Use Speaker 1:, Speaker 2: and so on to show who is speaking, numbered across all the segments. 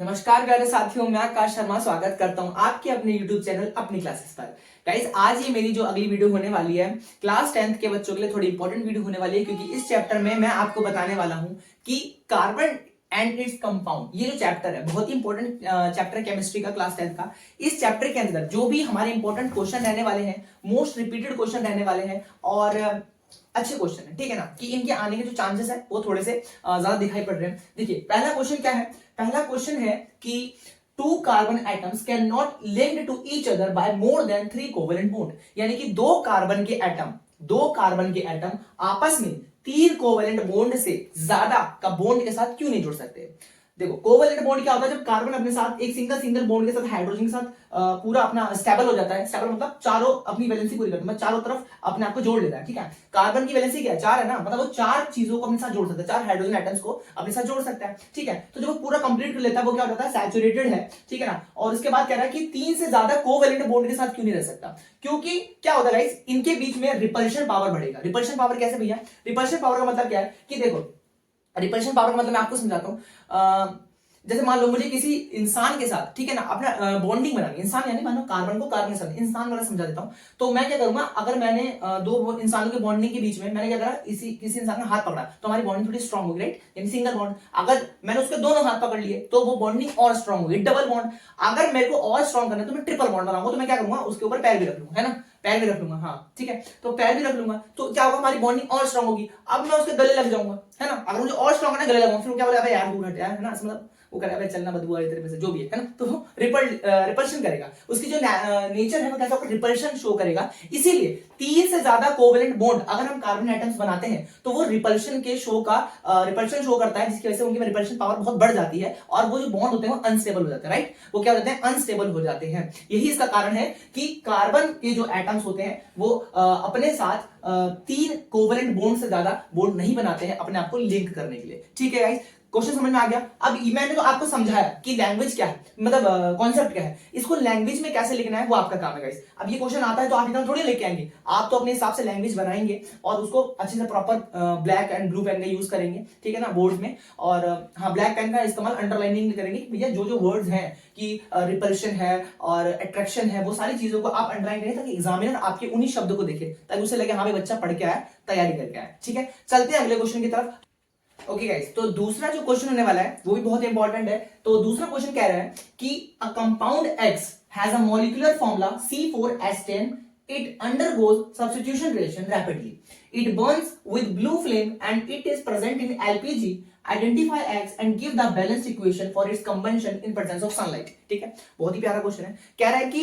Speaker 1: नमस्कार प्यारे साथियों, मैं आकाश शर्मा स्वागत करता हूं आपके अपने YouTube चैनल अपनी क्लासेस पर। गाइस, आज ये मेरी जो अगली वीडियो होने वाली है क्लास 10th के बच्चों के लिए थोड़ी इंपॉर्टेंट वीडियो होने वाली है, क्योंकि इस चैप्टर में मैं आपको बताने वाला हूं कि कार्बन एंड इट्स कंपाउंड, ये जो चैप्टर है बहुत ही इंपॉर्टेंट चैप्टर है केमिस्ट्री का, क्लास 10th का। इस चैप्टर के अंदर जो भी हमारे इंपॉर्टेंट क्वेश्चन रहने वाले हैं, मोस्ट रिपीटेड क्वेश्चन रहने वाले हैं और अच्छे क्वेश्चन है, ठीक है ना, कि इनके आने के जो चांसेस है वो थोड़े से ज्यादा दिखाई पड़ रहे हैं। देखिए, पहला क्वेश्चन क्या है। पहला क्वेश्चन है कि two carbon atoms can not linked to each other by more than 3 covalent bond, यानी कि दो कार्बन के एटम आपस में 3 कोवेलेंट बॉन्ड से ज्यादा का बॉन्ड के साथ क्यों नहीं जुड़ सकते। देखो, कोवेलेंट बॉन्ड क्या होता है, जब कार्बन अपने साथ एक सिंगल बॉन्ड के साथ हाइड्रोजन के साथ पूरा अपना स्टेबल हो जाता है। स्टेबल मतलब चारों अपनी वैलेंसी पूरी करता है, मतलब चारों तरफ अपने आप को जोड़ लेता है, ठीक है। कार्बन की वैलेंसी क्या है, 4 है ना, मतलब वो 4 चीजों को अपने साथ जोड़ सकता है, 4 हाइड्रोजन एटम्स को अपने साथ जोड़ सकता है, ठीक है। तो जब वो पूरा कंप्लीट कर लेता है वो क्या हो जाता है, सैचुरेटेड है, ठीक है ना। और उसके बाद कह रहा है कि 3 से ज्यादा कोवेलेंट बॉन्ड के साथ क्यों नहीं रह सकता, क्योंकि क्या होता है गाइस, इनके बीच में रिपल्शन पावर बढ़ेगा। रिपल्शन पावर कैसे भैया, रिपल्शन पावर का मतलब क्या है कि देखो, रिपल्शन पावर का मतलब मैं आपको समझाता हूं। जैसे मान लो मुझे किसी इंसान के साथ, ठीक है ना, अपना बॉन्डिंग बनानी, इंसान यानी मानो कार्बन को कार्बन के साथ इंसान वाला समझा देता हूं। तो मैं क्या करूंगा, अगर मैंने दो इंसानों के बॉन्डिंग के बीच में मैंने क्या करा, किसी इंसान का हाथ पकड़ा तो हमारी बॉन्डिंग थोड़ी स्ट्रांग होगी, राइट, यानी सिंगल बॉन्ड। अगर मैंने उसके दोनों हाथ पकड़ लिए तो वो बॉन्डिंग और स्ट्रांग होगी, डबल बॉन्ड। अगर मेरे को और स्ट्रांग करना है तो मैं ट्रिपल बॉन्ड बनाऊंगा, तो मैं क्या करूंगा, उसके ऊपर पैर भी रख लूंगा, है ना, पैर भी रख लूंगा, हाँ ठीक है, तो पैर भी रख लूंगा, तो क्या होगा, हमारी बॉन्डिंग और स्ट्रांग होगी। अब मैं उसके गले लग जाऊंगा, है ना, अगर मुझे और स्ट्रांग करना, गले लगाऊंगा, फिर क्या बोले, अबे यार दूर हट यार, है ना, मतलब वो करेगा चलना बदबू आ रही तेरे में से, जो भी है ना, तो रिपल्शन करेगा। उसकी जो नेचर है वो कैसा होगा, रिपल्शन शो करेगा। इसीलिए 3 से ज्यादा कोवेलेंट बॉन्ड अगर हम कार्बन एटम्स बनाते हैं तो वो रिपल्शन शो करता है, जिसकी वजह से उनकी रिपल्शन पावर बहुत बढ़ जाती है और वो जो बॉन्ड होते हैं वो अनस्टेबल हो जाते हैं, राइट, वो क्या हो जाते हैं, अनस्टेबल हो जाते हैं। यही इसका कारण है कि कार्बन के जो एटम्स होते हैं वो अपने साथ 3 कोवेलेंट बॉन्ड से ज्यादा बॉन्ड नहीं बनाते हैं अपने आप को लिंक करने के लिए, ठीक है गाइस। क्वेश्चन समझ में आ गया। अब मैंने तो आपको समझाया कि लैंग्वेज क्या है, मतलब कॉन्सेप्ट क्या है, इसको लैंग्वेज में कैसे लिखना है वो आपका काम है गाइस। अब ये क्वेश्चन आता है तो आप एकदम थोड़ी लेके आएंगे, आप तो अपने हिसाब से लैंग्वेज बनाएंगे और उसको अच्छे से proper black and blue pen का यूज करेंगे, ठीक है ना, बोर्ड में। और हाँ, ब्लैक पेन का इस्तेमाल अंडरलाइनिंग करेंगे, भैया जो जो वर्ड्स हैं कि रिपल्शन है और अट्रैक्शन है, वो सारी चीजों को आप अंडरलाइन करें ताकि एग्जामिनर आपके उन्हीं शब्दों को देखे, ताकि उसे लगे हाँ भाई बच्चा पढ़ के आया, तैयारी करके आया, ठीक है। चलते हैं अगले क्वेश्चन की तरफ। ओके गाइस, तो दूसरा जो क्वेश्चन होने वाला है वो भी बहुत इंपॉर्टेंट है। तो दूसरा क्वेश्चन कह रहा है कि a compound X has a molecular formula C4H10, it undergoes substitution reaction rapidly, it burns with blue flame and it is present in LPG, identify X and give the balanced equation for its combustion in presence of sunlight। ठीक है, बहुत ही प्यारा question है। कह रहा है कि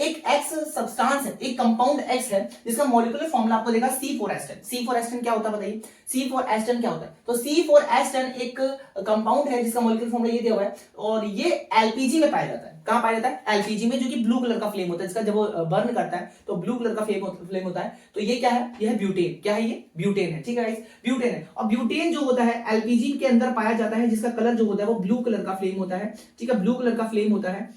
Speaker 1: एक X सब्सटेंस है, एक कंपाउंड X है जिसका मॉलिक्यूलर फॉर्मूला आपको देगा C4H10। C4H10 क्या होता है बताइए, C4H10 क्या होता है, तो C4H10 एक कंपाउंड है जिसका मॉलिक्यूलर फॉर्मूला ये दिया हुआ है और ये एलपीजी में पाया जाता है। कहां पाया जाता है, एलपीजी में, जो कि ब्लू कलर का फ्लेम होता है, जिसका जब वो बर्न करता है तो ब्लू कलर का फ्लेम होता है। तो ये क्या है, ये है ब्यूटेन। क्या है, ये ब्यूटेन है, ठीक है गाइस, ब्यूटेन है। और ब्यूटेन जो होता है एलपीजी के अंदर पाया जाता है, जिसका कलर जो होता है वो ब्लू कलर का फ्लेम होता है, ठीक है, ब्लू कलर का फ्लेम होता है,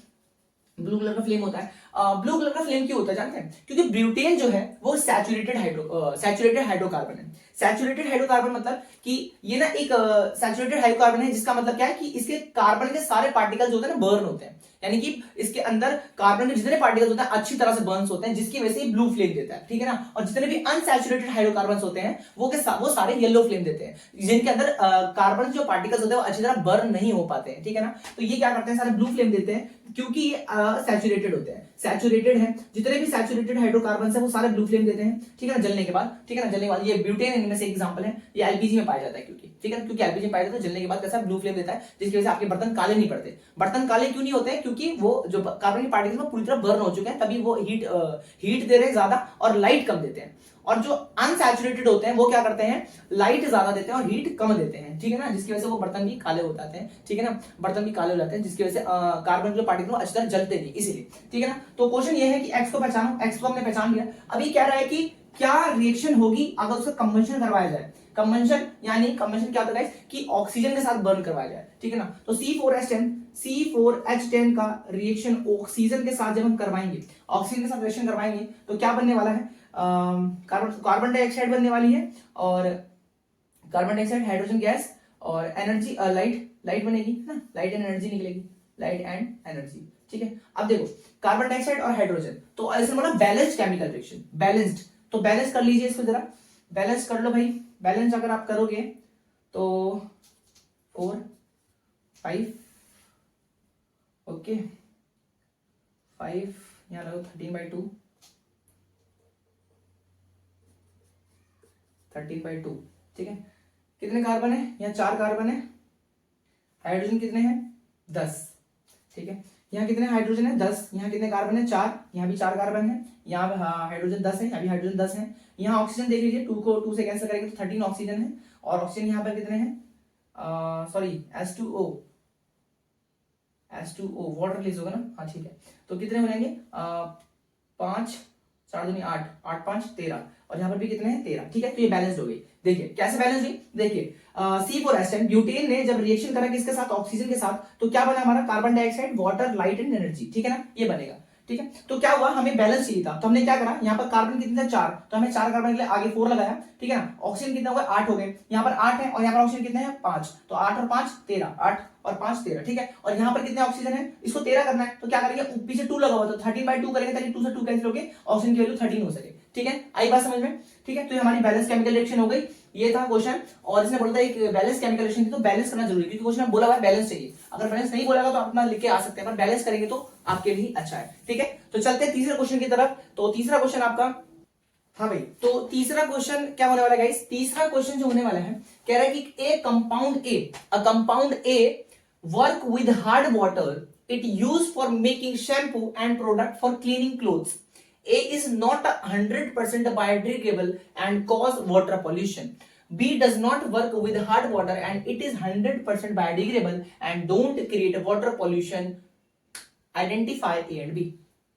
Speaker 1: ब्लू कलर का फ्लेम होता है। ब्लू कलर का फ्लेम क्यों होता है जानते हैं, क्योंकि ब्यूटेन जो है वो सैचुरेटेड हाइड्रोकार्बन है। सैचुरेटेड हाइड्रोकार्बन मतलब कि ये ना एक सैचुरेटेड हाइड्रोकार्बन है, जिसका मतलब क्या है कि इसके कार्बन के सारे पार्टिकल्स होते हैं ना, बर्न होते हैं, यानी कि इसके अंदर कार्बन के जितने पार्टिकल्स होते हैं अच्छी तरह से बर्न होते हैं, जिसकी वजह से ब्लू फ्लेम देता है, ठीक है ना। और जितने भी अनसैचुरेटेड हाइड्रोकार्बन होते हैं वो सारे येलो फ्लेम देते हैं, जिनके अंदर कार्बन जो पार्टिकल्स होते हैं वो अच्छी तरह बर्न नहीं हो पाते हैं, ठीक है ना। तो ये क्या करते हैं, सारे ब्लू फ्लेम देते हैं क्योंकि ये सैचुरेटेड होते हैं, सैचुरेटेड है। जितने भी सैचुरेटेड हाइड्रोकार्बन है वो सारे ब्लू फ्लेम देते हैं, ठीक है ना, जलने के बाद, ठीक है ना, जलने के बाद। ये ब्यूटेन इनमें से एग्जांपल है, ये एलपीजी में पाया जाता है, क्योंकि ठीक है, क्योंकि एलपीजी में पाया जाता है, जलने के बाद कैसा ब्लू फ्लेम देता है, जिसकी वजह से आपके बर्तन काले नहीं पड़ते। बर्तन काले क्यों नहीं होते हैं, क्योंकि वो जो कार्बन के पार्टिकल्स पूरी तरह बर्न हो चुके हैं, तभी वो हीट दे रहे हैं ज्यादा और लाइट कम देते हैं। और जो अनसैचुरेटेड होते हैं वो क्या करते हैं, लाइट ज्यादा देते हैं और हीट कम देते हैं, ठीक है ना, जिसकी वजह से वो बर्तन भी काले हो जाते हैं, ठीक है ना, बर्तन भी काले हो जाते हैं, जिसकी वजह से कार्बन के पार्टिकल अच्छी तरह जलते नहीं, इसीलिए, ठीक है ना। तो क्वेश्चन ये है कि एक्स को पहचानो, एक्स को हमने पहचान लिया। अभी कह रहा है कि क्या रिएक्शन होगी अगर उसका कंबंशन करवाया जाए। कंबंशन यानी कंबंशन क्या होता है कि ऑक्सीजन के साथ बर्न करवाया जाए, ठीक है ना। तो C4H10 का रिएक्शन ऑक्सीजन के साथ जब हम करवाएंगे, ऑक्सीजन के साथ रिएक्शन करवाएंगे तो क्या बनने वाला है, कार्बन डाइऑक्साइड बनने वाली है, और कार्बन डाइऑक्साइड, हाइड्रोजन गैस और एनर्जी, लाइट, लाइट बनेगी ना, लाइट एंड एनर्जी निकलेगी, लाइट एंड एनर्जी। ठीक है, अब देखो कार्बन डाइऑक्साइड और हाइड्रोजन, तो ऐसे बोला बैलेंस्ड केमिकल रिएक्शन, बैलेंस्ड, तो बैलेंस कर लीजिए इसको जरा, बैलेंस कर लो भाई। बैलेंस अगर आप करोगे तो 4 5, ओके 5 यहां रखो, 13/2, 13/2। ठीक है, कितने कार्बन है, यहाँ 4 कार्बन है, हाइड्रोजन कितने हैं 10। ठीक है, यहाँ कितने हाइड्रोजन है 10, यहाँ कितने कार्बन है 4, यहाँ भी 4 कार्बन है, यहाँ पे हाइड्रोजन 10 है, यहाँ भी हाइड्रोजन 10 है। यहाँ ऑक्सीजन देख लीजिए, 2 को 2 से कैंसिल करेंगे तो 13 ऑक्सीजन है, और ऑक्सीजन यहाँ पर कितने हैं, सॉरी H2O, वाटर रिलीज होगा ना, हाँ ठीक है, तो कितने हो जाएंगे 5 4 दूनी 8, 8 5 13, और यहाँ पर भी कितने हैं 13। ठीक है, तो ये बैलेंस्ड हो गई। देखिए कैसे बैलेंस हुई, देखिए C4H10 ब्यूटेन ने जब रिएक्शन करा किसके साथ, ऑक्सीजन के साथ, तो क्या बना हमारा carbon dioxide, water, light and energy. ठीक है ना, ये बनेगा। ठीक है, तो क्या हुआ, हमें बैलेंस चाहिए था, तो हमने क्या करा, यहाँ पर कार्बन कितने थे 4, तो हमें 4 कार्बन के लिए आगे 4 लगाया। ठीक है ना, ऑक्सीजन कितना हुआ 8 हो गए, यहाँ पर 8 है और यहाँ पर ऑक्सीजन कितने हैं 5, तो 8 और 5 13, 8 और 5 13। ठीक है, और यहाँ पर कितने ऑक्सीजन है, इसको 13 करना है, तो क्या करेंगे, पीछे 2 लगा हुआ, तो 13/2 करेंगे ताकि 2 से 2 कैंसिल होके ऑक्सीजन की वैल्यू 13 हो सके। ठीक है, आई बात समझ में। ठीक है, तो ये हमारी बैलेंस केमिकल रिएक्शन हो गई, ये था क्वेश्चन। और इसने बोला था एक बैलेंस केमिकल रिएक्शन थी, तो बैलेंस करना जरूरी है, क्योंकि क्वेश्चन में बोला हुआ है बैलेंस चाहिए। अगर बैलेंस नहीं बोलेगा तो अपना लिख के आ सकते हैं, पर बैलेंस करेंगे तो आपके लिए अच्छा है। ठीक है, तो चलते हैं तीसरे क्वेश्चन की तरफ। तो तीसरा क्वेश्चन आपका, हाँ भाई, तो तीसरा क्वेश्चन क्या होने वाला है गाइस, तीसरा क्वेश्चन जो होने वाला है, कह रहा है कि a compound A work with hard water, it use for making shampoo and product for cleaning clothes. A is not 100% biodegradable and cause water pollution. B does not work with hard water and it is 100% biodegradable and don't create water pollution. Identify A and B.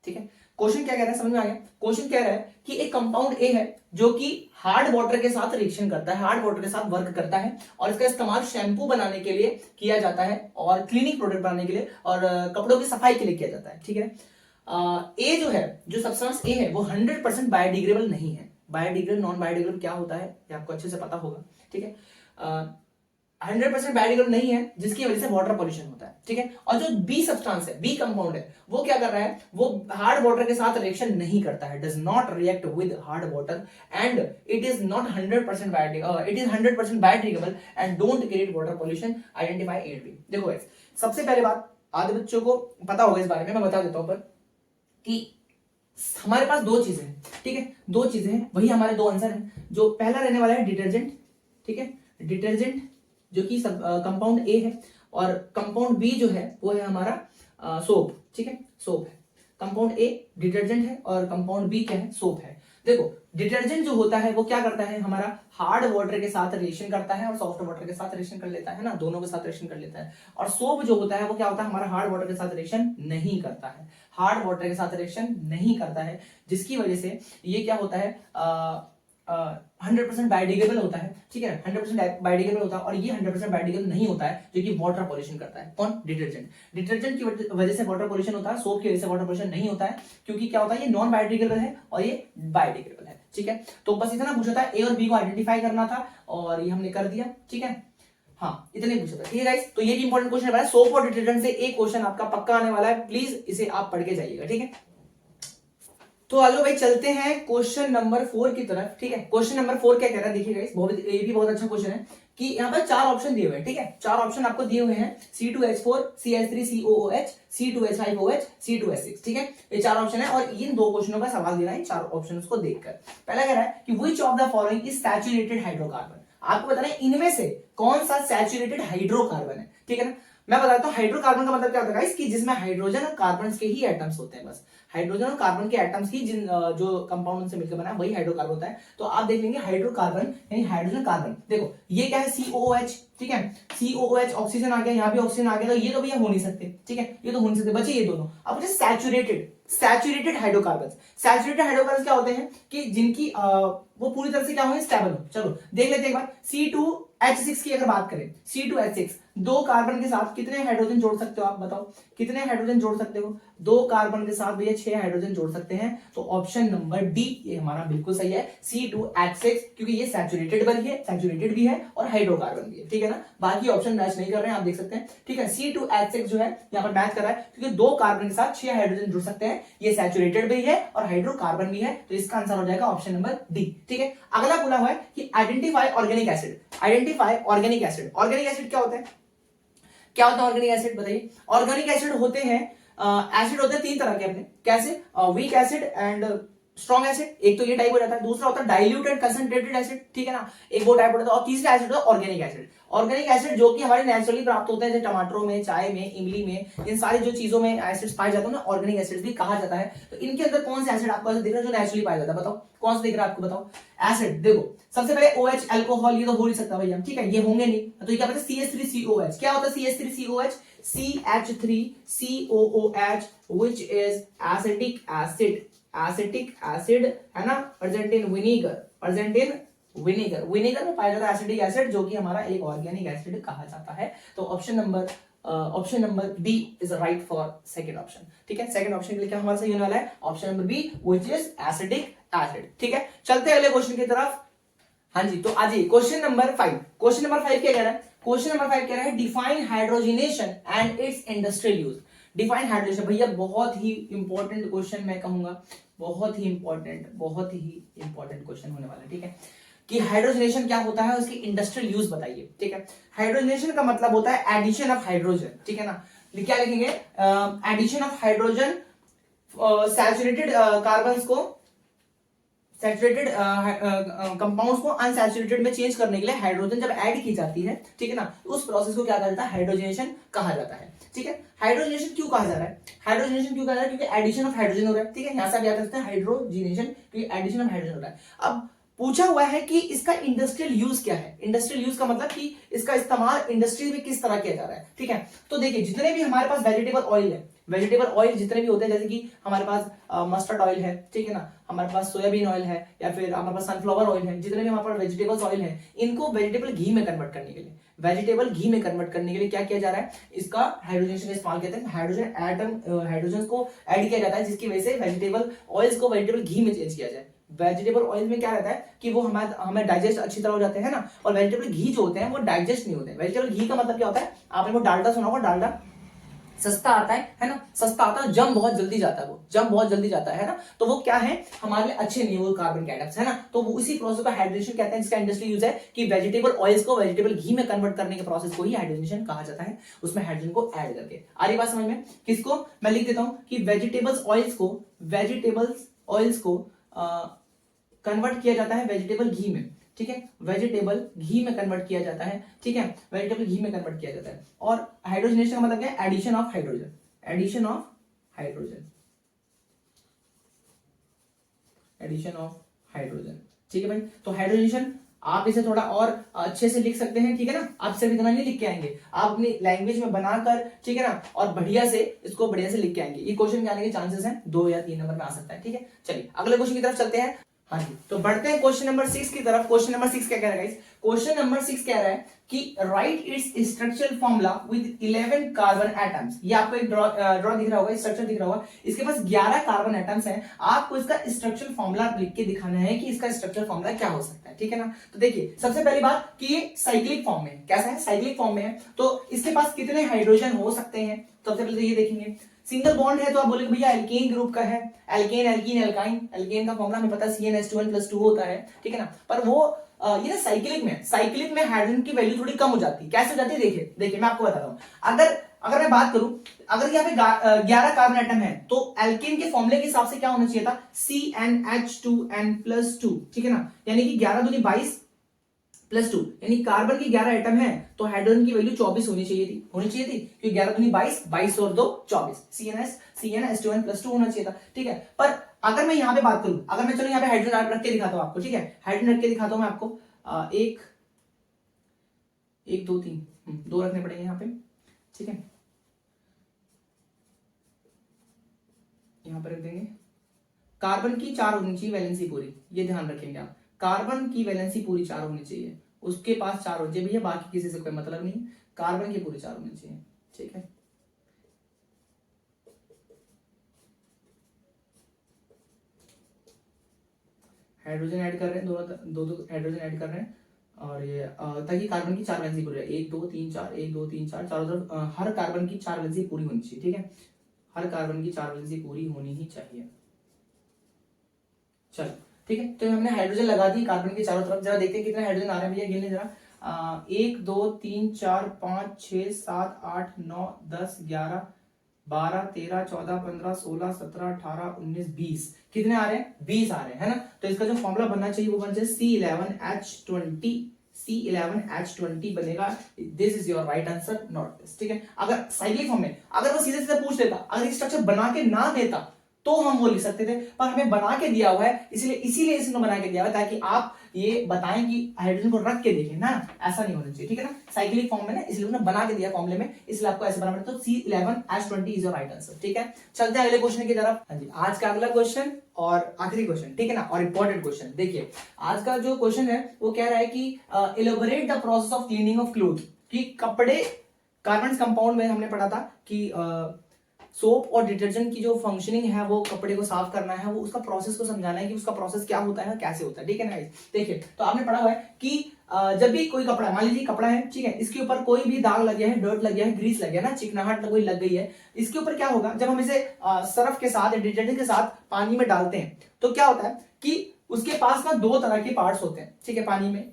Speaker 1: ठीक है, question क्या कह रहा है, समझ में आ गया। Question कह रहा है कि एक कंपाउंड ए है जो कि हार्ड वाटर के साथ रिएक्शन करता है, हार्ड वाटर के साथ वर्क करता है, और इसका इस्तेमाल शैम्पू बनाने के लिए किया जाता है, और क्लीनिंग प्रोडक्ट बनाने के लिए, और कपड़ों की सफाई के लिए किया जाता है। ठीक है, ए जो है, जो सब्सटेंस ए है, वो 100% बायोडिग्रेडेबल नहीं है। बायोडिग्रेडेबल, नॉन बायोडिग्रेडेबल क्या होता है ये आपको अच्छे से पता होगा। ठीक है, 100% बायोडिग्रेडेबल नहीं है, जिसकी वजह से वाटर पॉल्यूशन होता है। ठीक है, और जो बी सब्सटेंस है, बी कंपाउंड है, वो क्या कर रहा है, वो हार्ड वाटर के साथ रिएक्शन नहीं करता है, does not react with hard water and it is not 100% biodegradable, it is 100% biodegradable and don't create water pollution. Identify A and B. देखो गाइस, सबसे पहले बात आधे बच्चों को पता होगा इस बारे में, मैं बता देता हूं पर कि हमारे पास 2 चीजें हैं। ठीक है, 2 चीजें हैं, वही हमारे 2 आंसर हैं। जो पहला रहने वाला है डिटर्जेंट। ठीक है, डिटर्जेंट जो कि कंपाउंड ए है, और कंपाउंड बी जो है वो है हमारा सोप। ठीक है, सोप है। कंपाउंड ए डिटर्जेंट है और कंपाउंड बी क्या है, सोप है। देखो डिटर्जेंट जो होता है वो क्या करता है, हमारा हार्ड वाटर के साथ रिएक्शन करता है और सॉफ्ट वाटर के साथ रिएक्शन कर लेता है ना, दोनों के साथ रिएक्शन कर लेता है। और सोप जो होता है वो क्या होता है, हमारा हार्ड वाटर के साथ रिएक्शन नहीं करता है, हार्ड वाटर के साथ रिएक्शन नहीं करता है, जिसकी वजह से ये क्या होता है, 100% बायोडिग्रेडेबल होता है। ठीक है, 100% बायोडिग्रेडेबल होता है, और ये 100% बायोडिग्रेडेबल नहीं होता है, जो कि वाटर पॉल्यूशन करता है। कौन, डिटर्जेंट। डिटर्जेंट की वजह से वाटर पॉल्यूशन होता है, सोप की वजह से वाटर पॉल्यूशन नहीं होता है, क्योंकि क्या होता है, ये नॉन बायोडिग्रेडेबल है और ये बायोडिग्रेडेबल है। ठीक है, तो बस इतना पूछा था, ए और बी को आइडेंटिफाई करना था, और ये हमने कर दिया। ठीक है, हाँ इतने पूछा था। ठीक है गाइस, तो ये भी इंपॉर्टेंट क्वेश्चन है, सोप और डिटर्जेंट से एक क्वेश्चन आपका पक्का आने वाला है, प्लीज इसे आप पढ़ के जाइएगा। ठीक है, तो आलो भाई चलते हैं क्वेश्चन नंबर 4 की तरफ। ठीक है, क्वेश्चन नंबर 4 क्या कह रहा है, देखिए गाइस, ये भी बहुत अच्छा क्वेश्चन है कि यहाँ पर 4 ऑप्शन दिए हुए हैं। ठीक है, 4 ऑप्शन आपको दिए हुए हैं, C2H4, CH3COOH, C2H5OH, C2H6। ठीक है, ये 4 ऑप्शन है, और इन 2 क्वेश्चनों का सवाल देना है 4 ऑप्शन को देखकर। पहला कह रहा है कि which of the following is saturated hydrocarbon. आपको बताना है इनमें से कौन सा सैचुरेटेड हाइड्रोकार्बन है। ठीक है ना, मैं बताता हूं हाइड्रोकार्बन का मतलब क्या होता है गाइस, कि जिसमें हाइड्रोजन और कार्बन के ही एटम्स होते हैं, बस हाइड्रोजन और कार्बन के एटम्स ही जिन जो कंपाउंड से मिलकर बना है वही हाइड्रोकार्बन होता है। तो आप देख लेंगे हाइड्रोकार्बन यानी हाइड्रोजन कार्बन, देखो ये क्या है, COOH। ठीक है, COOH ऑक्सीजन आ गया, यहाँ भी ऑक्सीजन आ गया, तो ये तो भैया हो नहीं सकते। ठीक है, ये तो हो नहीं सकते, बचे ये दोनों। अब मुझे सैचुरेटेड हाइड्रोकार्बन, सैचुरेटेड हाइड्रोकार्बन क्या होते हैं कि जिनकी वो पूरी तरह से क्या हो, स्टेबल हो। चलो देख लेते हैं एक बार, C2H6 की अगर बात करें, C2H6 दो कार्बन के साथ कितने हाइड्रोजन जोड़ सकते हो आप बताओ, कितने हाइड्रोजन जोड़ सकते हो? दो कार्बन के साथ भैया 6 हाइड्रोजन जोड़ सकते हैं। तो ऑप्शन नंबर डी ये हमारा बिल्कुल सही है, C2H6, क्योंकि ये सैचुरेटेड भी है और हाइड्रोकार्बन भी है, ठीक है ना। बाकी ऑप्शन मैच नहीं कर रहे हैं, आप देख सकते हैं, ठीक है। C2H6 जो है यहाँ पर मैच कर रहा है, क्योंकि दो कार्बन के साथ 6 हाइड्रोजन जुड़ सकते हैं, ये सैचुरेटेड भी है और हाइड्रोकार्बन भी है, तो इसका आंसर हो जाएगा ऑप्शन नंबर डी, ठीक है। अगला बोला हुआ है कि identify organic acid. Identify organic acid, organic acid क्या होता है? क्या होता है ऑर्गेनिक एसिड बताइए? ऑर्गेनिक एसिड होते हैं, एसिड होते हैं तीन तरह के अपने, कैसे? Weak acid and strong acid. एक तो ये टाइप हो जाता है, दूसरा होता है डाइल्यूटेड कंसंट्रेटेड एसिड, ठीक है ना, एक वो टाइप होता है, और तीसरा एसिड होता है ऑर्गेनिक एसिड। ऑर्गेनिक एसिड जो कि हमारे नेचुरली प्राप्त होते हैं, जैसे टमाटरों में, चाय में, इमली में, इन सारी जो चीजों में एसिड्स पाए जाते हैं ना, ऑर्गेनिक एसिड भी कहा जाता है। तो इनके अंदर कौन सा एसिड आपको ऐसा दिख रहा है जो नेचुरली पाया जाता है? बताओ कौन सा दिख रहा है आपको, बताओ। एसिड देखो, सबसे पहले OH अल्कोहल, ये तो हो नहीं सकता भैया, ठीक है, ये होंगे नहीं, तो ये क्या होता है? CH3COH। क्या होता है CH3COH? CH3COOH, which is acetic acid, acetic acid है ना, present in vinegar, present in vinegar, vinegar में पाया जाता है एसिटिक एसिड, जो कि हमारा एक ऑर्गेनिक एसिड कहा जाता है। तो option number B is right for second option, ठीक है। सेकंड ऑप्शन के लिए क्या हमारा सही होने वाला है? Option number B, which is acetic acid, ठीक है। चलते हैं अगले क्वेश्चन की तरफ। हाँ जी, तो आज क्वेश्चन नंबर 5। क्वेश्चन नंबर 5 क्या कह रहा है? क्वेश्चन नंबर 5 कह रहा है define hydrogenation and it's industrial use. Define hydrogenation भैया बहुत ही इंपॉर्टेंट क्वेश्चन, मैं कहूंगा बहुत ही इंपॉर्टेंट क्वेश्चन होने वाला है, ठीक है। कि हाइड्रोजनेशन क्या होता है, उसकी इंडस्ट्रियल यूज बताइए, ठीक है। हाइड्रोजनेशन का मतलब होता है एडिशन ऑफ हाइड्रोजन, ठीक है ना। क्या लिखेंगे? Addition of hydrogen, saturated carbons को, सैचुरेटेड कंपाउंड्स को अनसैचुरेटेड में चेंज करने के लिए हाइड्रोजन जब ऐड की जाती है, ठीक है ना, तो उस प्रोसेस को क्या कहा जाता है? हाइड्रोजनेशन कहा जाता है, ठीक है। हाइड्रोजनेशन क्यों कहा जा रहा है? हाइड्रोजनेशन क्यों कहा जा रहा है? क्योंकि एडिशन ऑफ हाइड्रोजन हो रहा है, ठीक है। यहां से आप याद रखते हैं हाइड्रोजनेशन, क्योंकि एडिशन ऑफ हाइड्रोजन हो रहा है। अब पूछा हुआ है कि इसका इंडस्ट्रियल यूज क्या है। इंडस्ट्रियल यूज का मतलब कि इसका इस्तेमाल इंडस्ट्री में किस तरह किया जा रहा है, ठीक है। तो देखिए, जितने भी हमारे पास वेजिटेबल ऑयल है, वेजिटेबल ऑयल जितने भी होते हैं, जैसे कि हमारे पास मस्टर्ड ऑयल है, ठीक है ना, हमारे पास सोयाबीन ऑयल है, या फिर हमारे पास सनफ्लावर ऑयल है, जितने भी हमारे पास वेजिटेबल्स ऑयल है, इनको वेजिटेबल घी में कन्वर्ट करने के लिए, वेजिटेबल घी में कन्वर्ट करने के लिए क्या किया जा रहा है? इसका हाइड्रोजनेशन का इस्तेमाल कहते हैं। हाइड्रोजन एटम, हाइड्रोजन को ऐड किया जाता है, जिसकी वजह से वेजिटेबल ऑयल्स को वेजिटेबल घी में चेंज किया जाए। वेजिटेबल ऑयल में क्या रहता है कि वो हमें डाइजेस्ट अच्छी तरह हो जाते हैं ना, और वेजिटेबल घी जो होते हैं वो डाइजेस्ट नहीं होते। वेजिटेबल घी का मतलब क्या होता है? आपने वो डालडा सुना होगा, डालडा सस्ता आता है ना, सस्ता आता है, जम बहुत जल्दी जाता है, वो जम बहुत जल्दी जाता है ना, तो वो क्या है? हमारे लिए अच्छे नहीं, वो कार्बन के एटम्स है ना, तो वो इसी प्रोसेस को हाइड्रेशन कहते हैं, जिसका इंडस्ट्री यूज है कि वेजिटेबल ऑयल्स को वेजिटेबल घी में कन्वर्ट करने के प्रोसेस को ही हाइड्रेशन कहा जाता है, उसमें हाइड्रोजन को ऐड करके। आ रही बात समझ में? किसको मैं लिख देता हूं कि वेजिटेबल्स ऑयल्स को कन्वर्ट किया जाता है वेजिटेबल घी में, ठीक है, वेजिटेबल घी में कन्वर्ट किया जाता है, ठीक है, वेजिटेबल घी में कन्वर्ट किया जाता है। और हाइड्रोजनेशन का मतलब क्या है? Addition of hydrogen, addition of hydrogen, addition of hydrogen, ठीक है भाई। तो हाइड्रोजनेशन आप इसे थोड़ा और अच्छे से लिख सकते हैं, ठीक है ना, आप सिर्फ इतना नहीं लिख के आएंगे, आप अपनी लैंग्वेज में बनाकर, ठीक है ना, और बढ़िया से इसको बढ़िया से लिख के आएंगे। ये क्वेश्चन के आने के चांसेस हैं 2 या 3 नंबर में आ सकता है, ठीक है। चलिए अगले क्वेश्चन की तरफ चलते हैं। हाँ जी, तो बढ़ते हैं क्वेश्चन नंबर 6 की तरफ। क्वेश्चन नंबर 6 क्या कह रहा है गाइस? क्वेश्चन नंबर 6 कह रहा है कि right it's structural formula with 11 carbon atoms. ये आपको एक ड्रॉ दिख रहा होगा, स्ट्रक्चर दिख रहा होगा, इसके पास 11 कार्बन एटम्स हैं। आपको इसका स्ट्रक्चरल फॉर्मूला लिख के दिखाना है कि इसका स्ट्रक्चरल फॉर्मूला क्या हो सकता है, ठीक है ना। तो देखिए, सबसे पहली बात कि ये साइक्लिक फॉर्म में, कैसा है? साइक्लिक फॉर्म में है, तो इसके पास कितने हाइड्रोजन हो सकते हैं? सबसे पहले तो ये देखेंगे। सिंगल बॉन्ड है तो आप बोलेंगे भैया एल्केन ग्रुप का है, एल्केन, एल्कीन, एल्काइन। एल्केन का फॉर्मूला हमें पता है CnH2n+2 होता है, ठीक है ना। पर वो ये ना साइक्लिक में हाइड्रोजन की वैल्यू थोड़ी कम हो जाती है। कैसे हो जाती है? देखिए मैं आपको बताता हूं। अगर मैं बात करूं, अगर यहाँ पे 11 कार्बन एटम है, तो एल्केन के फॉर्मूले के हिसाब से क्या होना चाहिए था? CnH2n+2, ठीक है ना, यानी कि 11 दूनी 22+2, यानी कार्बन की 11 एटम है, तो हाइड्रोजन की वैल्यू 24 होनी चाहिए थी, क्योंकि 11 दूनी 22 और 2 24, CnH2n+2 होना चाहिए था, ठीक है। पर अगर मैं यहाँ पे बात करूं, अगर मैं चलो यहाँ पे हाइड्रोजन रख के दिखाता हूं आपको, ठीक है, हाइड्रोजन रख के दिखाता हूं मैं आपको, एक 2 3 2 रखने पड़ेंगे यहाँ पे, ठीक है, यहाँ पर रख देंगे। कार्बन की 4 होनी चाहिए वैलेंसी पूरी, ये ध्यान रखेंगे आप, कार्बन की वैलेंसी पूरी 4 होनी चाहिए, उसके पास 4 हो जाए भैया, बाकी किसी से कोई मतलब नहीं। कार्बन की पूरी 4 होनी चाहिए, ठीक है। हाइड्रोजन ऐड कर रहे हैं, दो दो हाइड्रोजन ऐड कर रहे हैं, और ये ताकि कार्बन की 4 वैलेंसी पूरी रहे, 1 2 3 4, 1 2 3 4, चारों तरफ हर कार्बन की 4 वैलेंसी पूरी होनी चाहिए, ठीक है। हर कार्बन की 4 वैलेंसी पूरी होनी ही चाहिए। चलो ठीक है, तो हमने हाइड्रोजन लगा दी कार्बन के चारों तरफ। जरा देखते हैं कितने हाइड्रोजन आ रहे हैं भैया, गिन लें जरा। 1 2 3 4 5 6 7 8 9 10 11 12 13 14 15 16 17 18 19 20। कितने आ रहे हैं? 20 आ रहे हैं, है ना। तो इसका जो फॉर्मूला बनना चाहिए वो बन जाए C11H20, C11H20 बनेगा। This is your right answer, not this, ठीक है। अगर साइक्लिक फॉर्म में अगर वो सीधे सीधे पूछ लेता, अगर स्ट्रक्चर बना के ना देता तो हम वो लिख सकते थे, पर हमें बना के दिया हुआ है, इसीलिए इसने बना के दिया हुआ है ताकि आप ये बताएं कि हाइड्रोजन को रख के देखें ना, ऐसा नहीं होना चाहिए, ठीक है ना। साइक्लिक फॉर्म में ना, इसलिए उन्होंने बना के दिया फॉर्मूले में, इसलिए आपको ऐसे बनाना पड़ता है। तो C11H20 is your right answer, ठीक है। चलते हैं अगले क्वेश्चन की तरफ। हाँ जी, आज का अगला क्वेश्चन और आखिरी क्वेश्चन, ठीक है ना, और इंपॉर्टेंट क्वेश्चन। देखिए आज का जो क्वेश्चन है वो कह रहा है कि elaborate the process of cleaning of cloth, कि कपड़े कार्बन कंपाउंड में हमने पढ़ा था कि सोप और डिटर्जेंट की जो फंक्शनिंग है वो कपड़े को साफ करना है, वो उसका प्रोसेस को समझाना है कि उसका प्रोसेस क्या होता है, कैसे होता है, ठीक है ना। देखिए तो आपने पढ़ा हुआ है कि जब भी कोई कपड़ा, मान लीजिए कपड़ा है, ठीक है, इसके ऊपर कोई भी दाग लग गया है, डर्ट लग गया है, ग्रीस लग गया ना, चिकनाहट कोई लग गई है, इसके ऊपर क्या होगा, जब हम इसे सर्फ के साथ या डिटर्जेंट के साथ पानी में डालते हैं तो क्या होता है कि उसके पास ना 2 तरह के पार्ट्स होते हैं, ठीक है। पानी में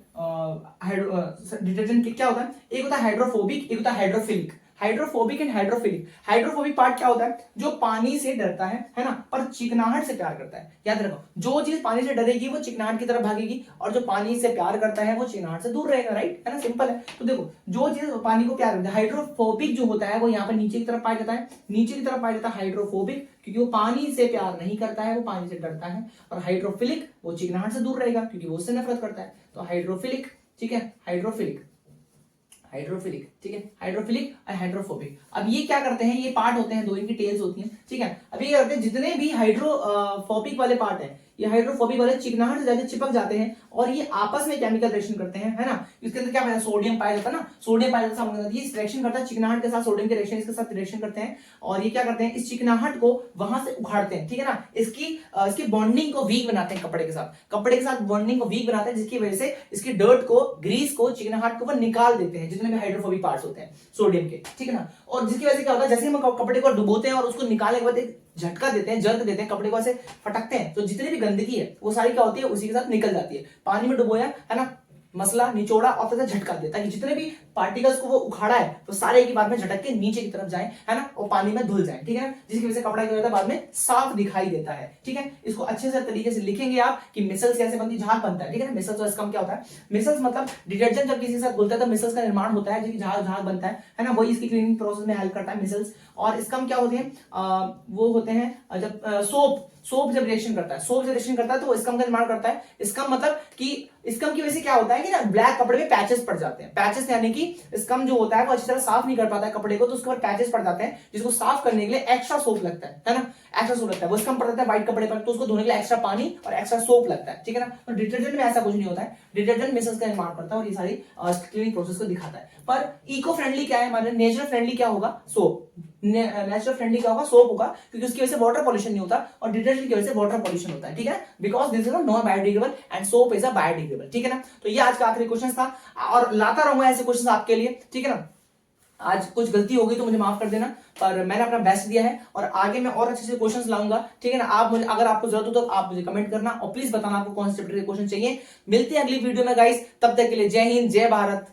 Speaker 1: डिटर्जेंट क्या होता है, एक होता है हाइड्रोफोबिक, एक होता है hydrophilic. Hydrophobic and hydrophilic. Hydrophobic part क्या होता है, जो पानी से डरता है ना, पर चिकनाहट से प्यार करता है। याद रखो, जो चीज पानी से डरेगी वो चिकनाहट की तरफ भागेगी, और जो पानी से प्यार करता है वो चिकनाहट से दूर रहेगा, राइट, है ना, सिंपल है। तो देखो जो चीज पानी को प्यार करता है, हाइड्रोफोबिक जो होता है वो यहाँ पर नीचे की तरफ पाया जाता है, नीचे की तरफ पाया जाता है हाइड्रोफोबिक, क्योंकि वो पानी से प्यार नहीं करता है, वो पानी से डरता है। और हाइड्रोफिलिक वो चिकनाहट से दूर रहेगा क्योंकि वो उससे नफरत करता है। तो हाइड्रोफिलिक, ठीक है, हाइड्रोफिलिक, ठीक है, हाइड्रोफिलिक और हाइड्रोफोबिक। अब ये क्या करते हैं, ये पार्ट होते हैं, दो इनकी टेल्स होती हैं, ठीक है। अब ये करते हैं, जितने भी हाइड्रोफोबिक वाले पार्ट है, ये हाइड्रोफोबिक वाले चिकनाहट से जाके चिपक जाते हैं और ये आपस में केमिकल रिएक्शन करते हैं, है ना। इसके अंदर क्या पाया, सोडियम पाया जाता है ना, सोडियम पाया जाता है, ये रिएक्शन करता है चिकनाहट के साथ, सोडियम के रिएक्शन इसके साथ रिएक्शन करते हैं, और ये क्या करते हैं, इस चिकनाहट को वहां से उखाड़ते हैं, ठीक है ना। इसकी बॉन्डिंग को वीक बनाते हैं कपड़े के साथ बॉन्डिंग को वीक बनाते हैं, जिसकी वजह से इसकी डर्ट को, ग्रीस को, चिकनाहट को वो निकाल देते हैं, जितने भी हाइड्रोफोबिक पार्ट्स होते हैं सोडियम के, ठीक है ना। और जिसकी वजह से क्या होता है, जैसे हम कपड़े को डुबोते हैं और उसको निकालने के बाद एक झटका देते हैं, जर्क देते हैं, कपड़े को ऐसे फटकते हैं, तो जितनी भी गंदगी है वो सारी क्या होती है, उसी के साथ निकल जाती है। पानी में डुबोया है ना, मसला निचोड़ा और फिर झटका दिया, ताकि जितने भी पार्टिकल्स को वो उखाड़ा है वो सारे एक ही बार में झटक के नीचे की तरफ जाए, है ना, और पानी में धुल जाए, ठीक है ना, जिसकी वजह से कपड़ा क्या होता है, बाद में साफ दिखाई देता है, ठीक है। इसको अच्छे से तरीके से लिखेंगे आप कि मिसल्स कैसे बनती है, झाग बनता है, ठीक है ना। मिसल्स और स्कम क्या होता है, मिसल्स मतलब डिटर्जेंट जब किसी के साथ घुलता है तो मिसल्स का निर्माण होता है, जो झाग बनता है ना, वही इसकी क्लीनिंग प्रोसेस में हेल्प करता है मिसल्स। और स्कम क्या होते हैं, वो होते हैं जब सोप जब रिएक्शन करता है, तो वो स्कम का निर्माण करता है। स्कम मतलब कि स्कम की वजह से क्या होता है कि ना, ब्लैक कपड़े में पैचेस पड़ जाते हैं। पैचेस यानी कि स्कम जो होता है वो अच्छी तरह साफ नहीं कर पाता है कपड़े को, तो उसके ऊपर पैचेस पड़ जाते हैं, जिसको साफ करने के लिए एक्स्ट्रा सोप लगता है ना, एक्स्ट्रा सोप लगता है। वो स्कम पड़ जाता है व्हाइट कपड़े पर, तो उसको धोने के लिए एक्स्ट्रा पानी और एक्स्ट्रा सोप लगता है, ठीक है ना। तो डिटर्जेंट में ऐसा कुछ नहीं होता है, डिटर्जेंट मिसल्स का निर्माण करता है और ये सारी क्लीनिंग प्रोसेस को दिखाता है। पर इको फ्रेंडली क्या है, हमारे नेचर फ्रेंडली क्या होगा, सोप। नेचुरल फ्रेंडली क्या होगा, सोप होगा, क्योंकि उसकी वजह से वाटर पॉल्यूशन नहीं होता, और डिटर्जेंट की वजह से वाटर पॉल्यूशन होता है, ठीक है, because this is non biodegradable and soap is a biodegradable, ठीक है ना। तो ये आज का आखिरी क्वेश्चन था, और लाता रहूंगा ऐसे क्वेश्चन आपके लिए, ठीक है ना। आज कुछ गलती हो गई तो मुझे माफ कर देना, पर मैंने अपना बेस्ट दिया है, और आगे मैं और अच्छे से क्वेश्चंस लाऊंगा, ठीक है ना। आप मुझे, अगर आपको जरूरत हो तो आप मुझे कमेंट करना, और प्लीज बताना आपको कौन से चैप्टर के क्वेश्चन चाहिए। मिलते हैं अगली वीडियो में गाइस, तब तक के लिए जय हिंद, जय भारत।